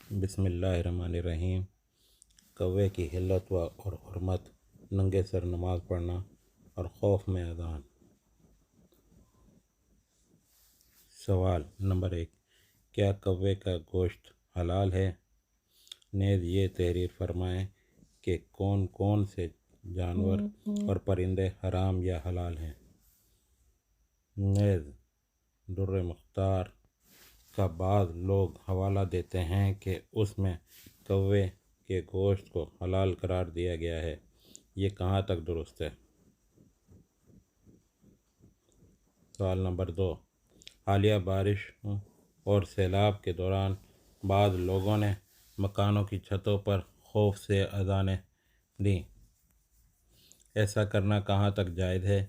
بسم اللہ الرحمن الرحیم۔ کوے کی حلت و اور حرمت، ننگے سر نماز پڑھنا اور خوف میں اذان۔ سوال نمبر 1، کیا کوے کا گوشت حلال ہے؟ نیز یہ تحریر فرمائیں کہ کون کون سے جانور اور پرندے حرام یا حلال ہیں۔ نیز در مختار کا بعض لوگ حوالہ دیتے ہیں کہ اس میں کوے کے گوشت کو حلال قرار دیا گیا ہے، یہ کہاں تک درست ہے؟ سوال نمبر 2، حالیہ بارشوں اور سیلاب کے دوران بعض لوگوں نے مکانوں کی چھتوں پر خوف سے اذانیں دیں، ایسا کرنا کہاں تک جائز ہے؟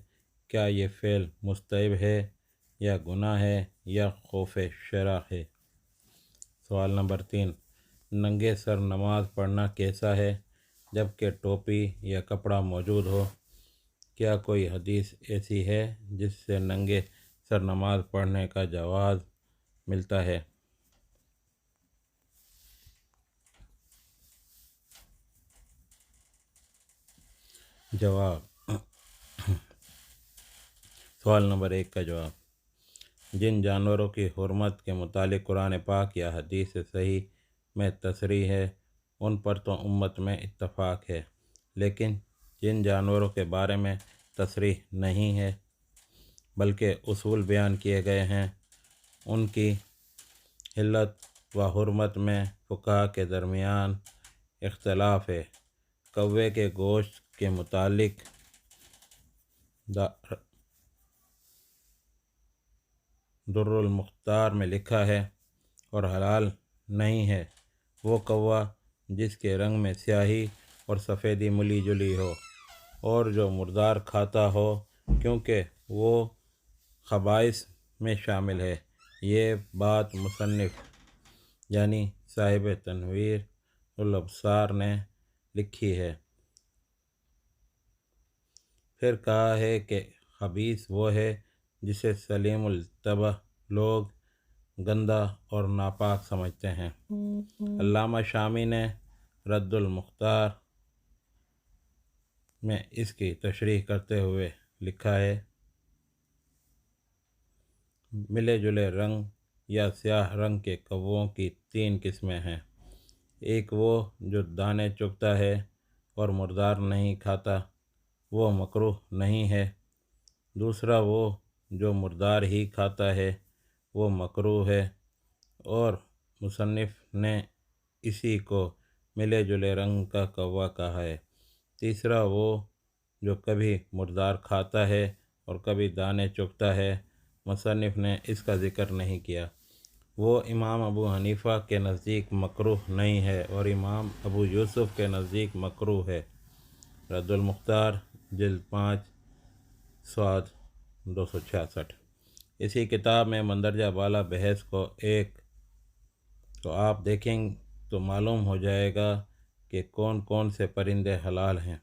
کیا یہ فعل مستحب ہے یا گناہ ہے یا خوف شرع ہے؟ سوال نمبر 3، ننگے سر نماز پڑھنا کیسا ہے جبکہ ٹوپی یا کپڑا موجود ہو؟ کیا کوئی حدیث ایسی ہے جس سے ننگے سر نماز پڑھنے کا جواز ملتا ہے؟ جواب۔ سوال نمبر 1 کا جواب، جن جانوروں کی حرمت کے متعلق قرآن پاک یا حدیث صحیح میں تصریح ہے ان پر تو امت میں اتفاق ہے، لیکن جن جانوروں کے بارے میں تصریح نہیں ہے بلکہ اصول بیان کیے گئے ہیں ان کی حلت و حرمت میں فقہا کے درمیان اختلاف ہے۔ کوے کے گوشت کے متعلق در المختار میں لکھا ہے اور حلال نہیں ہے وہ کوا جس کے رنگ میں سیاہی اور سفیدی ملی جلی ہو اور جو مردار کھاتا ہو، کیونکہ وہ خبائث میں شامل ہے۔ یہ بات مصنف یعنی صاحب تنویر الابصار نے لکھی ہے۔ پھر کہا ہے کہ خبیث وہ ہے جسے سلیم الطبع لوگ گندہ اور ناپاک سمجھتے ہیں۔ علامہ شامی نے رد المختار میں اس کی تشریح کرتے ہوئے لکھا ہے، ملے جلے رنگ یا سیاہ رنگ کے کووں کی 3 قسمیں ہیں۔ ایک وہ جو دانے چگتا ہے اور مردار نہیں کھاتا، وہ مکروہ نہیں ہے۔ دوسرا وہ جو مردار ہی کھاتا ہے، وہ مکروہ ہے، اور مصنف نے اسی کو ملے جلے رنگ کا کوا کہا ہے۔ تیسرا وہ جو کبھی مردار کھاتا ہے اور کبھی دانے چگتا ہے، مصنف نے اس کا ذکر نہیں کیا۔ وہ امام ابو حنیفہ کے نزدیک مکروہ نہیں ہے اور امام ابو یوسف کے نزدیک مکروہ ہے۔ رد المختار جلد 5 صاد 266۔ اسی کتاب میں مندرجہ بالا بحث کو آپ دیکھیں تو معلوم ہو جائے گا کہ کون کون سے پرندے حلال ہیں۔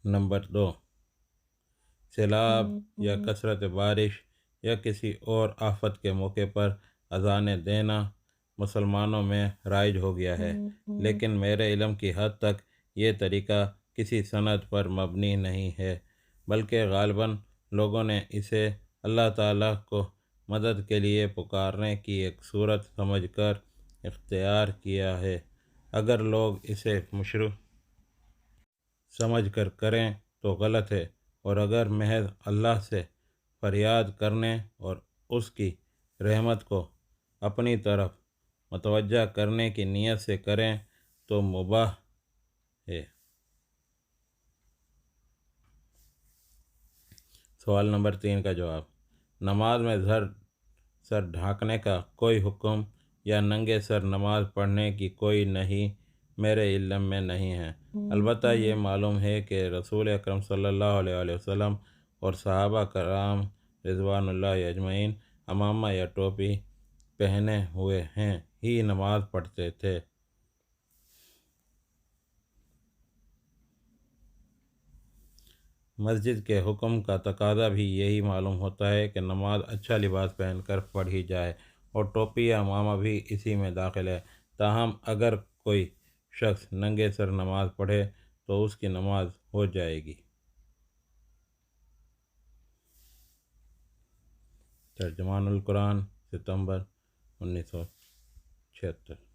نمبر 2، سیلاب یا کثرت بارش یا کسی اور آفت کے موقع پر اذانیں دینا مسلمانوں میں رائج ہو گیا ہے، لیکن میرے علم کی حد تک یہ طریقہ کسی سند پر مبنی نہیں ہے، بلکہ غالباً لوگوں نے اسے اللہ تعالیٰ کو مدد کے لیے پکارنے کی ایک صورت سمجھ کر اختیار کیا ہے۔ اگر لوگ اسے مشروع سمجھ کر کریں تو غلط ہے، اور اگر محض اللہ سے فریاد کرنے اور اس کی رحمت کو اپنی طرف متوجہ کرنے کی نیت سے کریں تو مباح ہے۔ سوال نمبر 3 کا جواب، نماز میں سر ڈھانکنے کا کوئی حکم یا ننگے سر نماز پڑھنے کی کوئی نہیں میرے علم میں نہیں ہے۔ البتہ یہ معلوم ہے کہ رسول اکرم صلی اللہ علیہ وسلم اور صحابہ کرام رضوان اللہ اجمعین عمامہ یا ٹوپی پہنے ہوئے ہی نماز پڑھتے تھے۔ مسجد کے حکم کا تقاضا بھی یہی معلوم ہوتا ہے کہ نماز اچھا لباس پہن کر پڑھی جائے اور ٹوپی یا عمامہ بھی اسی میں داخل ہے۔ تاہم اگر کوئی شخص ننگے سر نماز پڑھے تو اس کی نماز ہو جائے گی۔ ترجمان القرآن ستمبر 1976۔